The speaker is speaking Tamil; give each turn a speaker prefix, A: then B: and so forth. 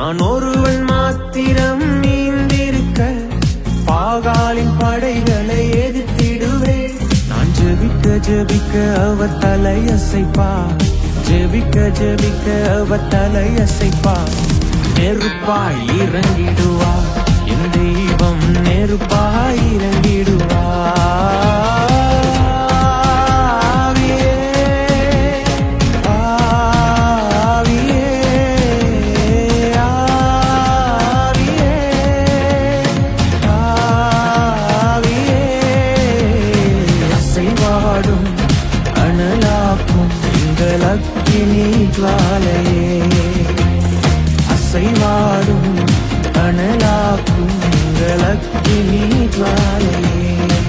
A: நான் ஒருவன் மாத்திரம் நீந்திருக்க பாகாலின் படைகளை எதிர்த்திடுவேன். நான் ஜெபிக்க ஜெபிக்க அவர் தலையசைப்பா, ஜெபிக்க ஜெபிக்க அவர் தலையசைப்பா. நெருப்பாய் இறங்கிடுவா என் தெய்வம், நெருப்பாய் இறங்கிடுவா. அசைவாடும் அனலாக்கும் எங்கள் அக்கினி ஜுவாலையே, அசைவாடும் அனலாக்கும் எங்கள் அக்கினி ஜுவாலையே.